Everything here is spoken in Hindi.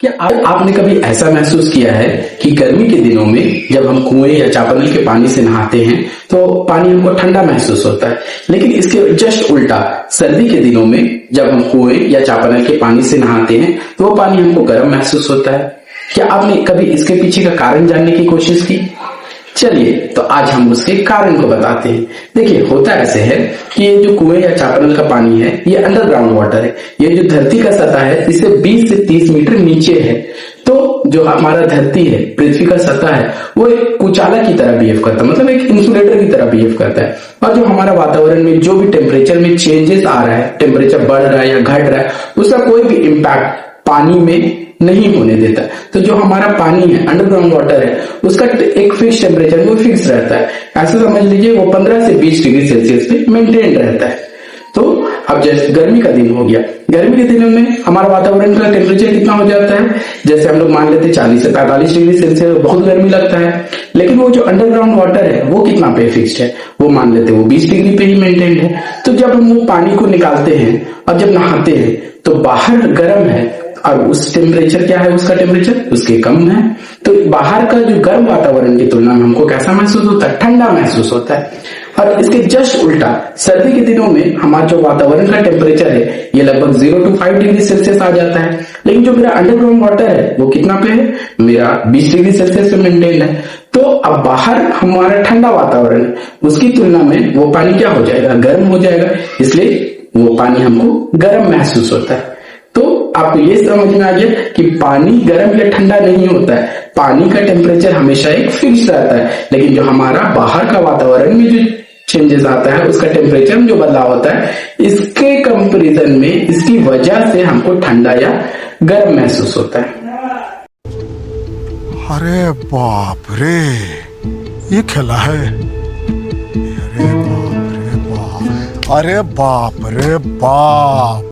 क्या आपने कभी ऐसा महसूस किया है कि गर्मी के दिनों में जब हम कुएं या चापानल के पानी से नहाते हैं तो पानी हमको ठंडा महसूस होता है, लेकिन इसके जस्ट उल्टा सर्दी के दिनों में जब हम कुएं या चापानल के पानी से नहाते हैं तो वो पानी हमको गर्म महसूस होता है। क्या आपने कभी इसके पीछे का कारण जानने की कोशिश की? चलिए तो आज हम उसके कारण को बताते हैं। देखिए, होता ऐसे है कि ये जो कुएं या चापानल का पानी है ये अंडरग्राउंड वाटर है। ये जो धरती का सतह है इससे 20 से 30 मीटर नीचे है। तो जो हमारा धरती है, पृथ्वी का सतह है, वो एक कुचाला की तरह बिहेव करता है, मतलब एक इंसुलेटर की तरह बिहेव करता है। और जो हमारा वातावरण में जो भी टेम्परेचर में चेंजेस आ रहा है, टेम्परेचर बढ़ रहा है या घट रहा है, उसका कोई भी इम्पैक्ट पानी में नहीं होने देता। तो जो हमारा पानी है, अंडरग्राउंड वाटर है, उसका एक फिक्स टेम्परेचर वो फिक्स रहता है। ऐसे समझ लीजिए वो 15 से 20 डिग्री सेल्सियस पे मेंटेन रहता है। तो अब जैसे गर्मी का दिन हो गया, गर्मी के दिनों में हमारा वातावरण का टेम्परेचर कितना हो जाता है, जैसे हम लोग मान लेते हैं 40 से 45 डिग्री सेल्सियस, बहुत गर्मी लगता है। लेकिन वो जो अंडरग्राउंड वाटर है वो कितना पे फिक्स्ड है, वो मान लेते हैं वो 20 डिग्री पे ही मेंटेन्ड है। तो जब हम वो पानी को निकालते हैं और जब नहाते हैं तो बाहर गर्म है और उस टेम्परेचर क्या है, उसका टेम्परेचर उसके कम है। तो बाहर का जो गर्म वातावरण की तुलना में हमको कैसा महसूस होता है, ठंडा महसूस होता है। और इसके जस्ट उल्टा सर्दी के दिनों में हमारा जो वातावरण का टेम्परेचर है ये लगभग 0 to 5 डिग्री सेल्सियस आ जाता है। लेकिन जो मेरा अंडरग्राउंड वाटर है वो कितना पे है, मेरा 20 डिग्री सेल्सियस पे मेंटेन है। तो अब बाहर हमारा ठंडा वातावरण है, उसकी तुलना में वो पानी क्या हो जाएगा, गर्म हो जाएगा। इसलिए वो पानी हमको गर्म महसूस होता है। तो आपको ये समझ में आ गया कि पानी गर्म या ठंडा नहीं होता है, पानी का टेम्परेचर हमेशा एक फिक्स रहता है। लेकिन जो हमारा बाहर का वातावरण में जो चेंजेस आता है, उसका टेम्परेचर में जो बदलाव होता है, इसके कंपैरिजन में, इसकी वजह से हमको ठंडा या गर्म महसूस होता है। अरे बाप रे, ये खेला है। अरे बाप रे बाप, अरे बाप रे बाप।